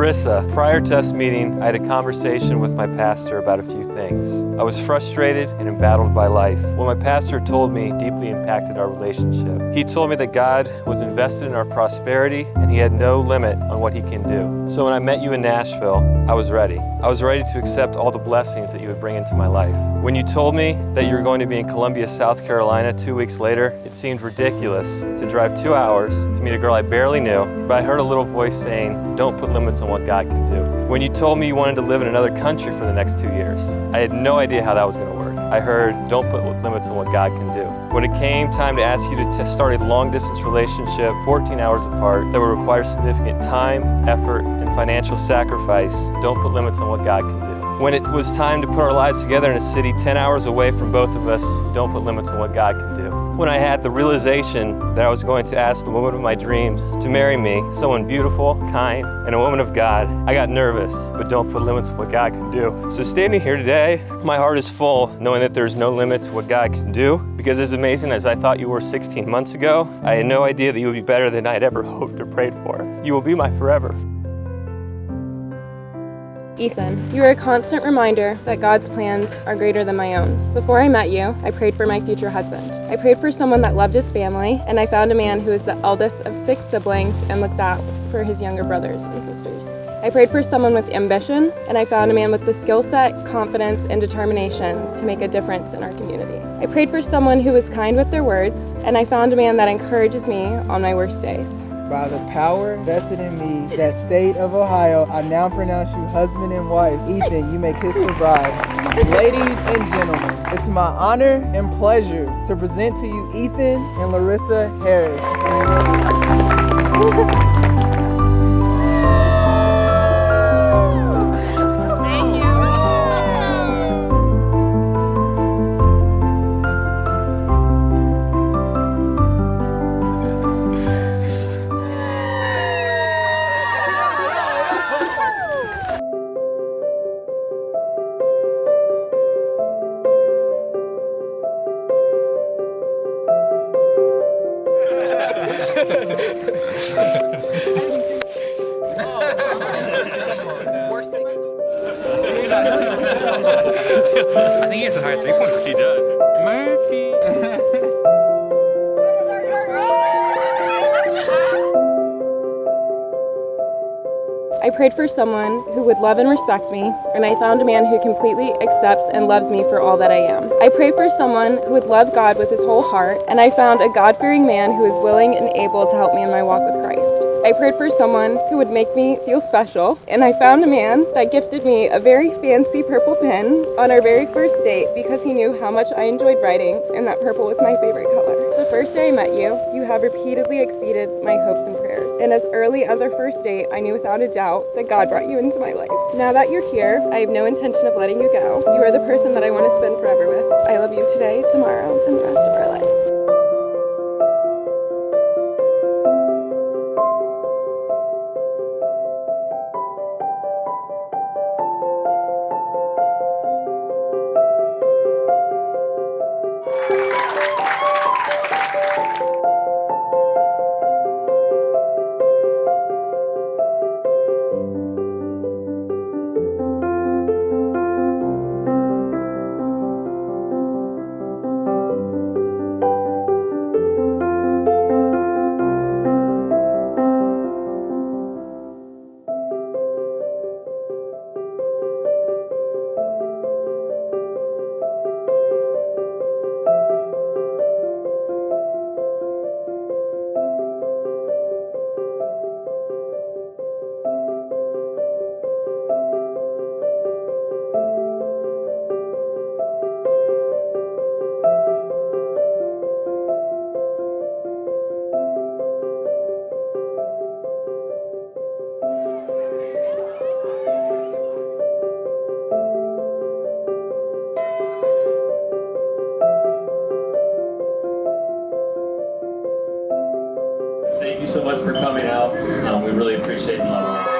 Larissa, prior to us meeting, I had a conversation with my pastor about a few things. I was frustrated and embattled by life. What my pastor told me deeply impacted our relationship. He told me that God was invested in our prosperity and He had no limit on what He can do. So when I met you in Nashville, I was ready. I was ready to accept all the blessings that you would bring into my life. When you told me that you were going to be in Columbia, South Carolina 2 weeks later, it seemed ridiculous to drive 2 hours to meet a girl I barely knew, but I heard a little voice saying, don't put limits on what God can do. When you told me you wanted to live in another country for the next 2 years, I had no idea how that was going to work. I heard, don't put limits on what God can do. When it came time to ask you to start a long-distance relationship 14 hours apart that would require significant time, effort, and financial sacrifice, don't put limits on what God can do. When it was time to put our lives together in a city 10 hours away from both of us, don't put limits on what God can do. When I had the realization that I was going to ask the woman of my dreams to marry me, someone beautiful, kind, and a woman of God, I got nervous, but don't put limits on what God can do. So standing here today, my heart is full knowing that there's no limit to what God can do, because as amazing as I thought you were 16 months ago, I had no idea that you would be better than I had ever hoped or prayed for. You will be my forever. Ethan, you are a constant reminder that God's plans are greater than my own. Before I met you, I prayed for my future husband. I prayed for someone that loved his family, and I found a man who is the eldest of 6 siblings and looks out for his younger brothers and sisters. I prayed for someone with ambition, and I found a man with the skill set, confidence, and determination to make a difference in our community. I prayed for someone who was kind with their words, and I found a man that encourages me on my worst days. By the power vested in me, that state of Ohio, I now pronounce you husband and wife. Ethan, you may kiss the bride. Ladies and gentlemen, it's my honor and pleasure to present to you Ethan and Larissa Harris. I think he has a higher three-pointer. He does. Murphy. I prayed for someone who would love and respect me, and I found a man who completely accepts and loves me for all that I am. I prayed for someone who would love God with his whole heart, and I found a God-fearing man who is willing and able to help me in my walk with Christ. I prayed for someone who would make me feel special, and I found a man that gifted me a very fancy purple pen on our very first date because he knew how much I enjoyed writing, and that purple was my favorite color. The first day I met you, you have repeatedly exceeded my hopes and prayers, and as early as our first date, I knew without a doubt that God brought you into my life. Now that you're here, I have no intention of letting you go. You are the person that I want to spend forever with. I love you today, tomorrow, and the rest of our lives. Thank you so much for coming out. We really appreciate it.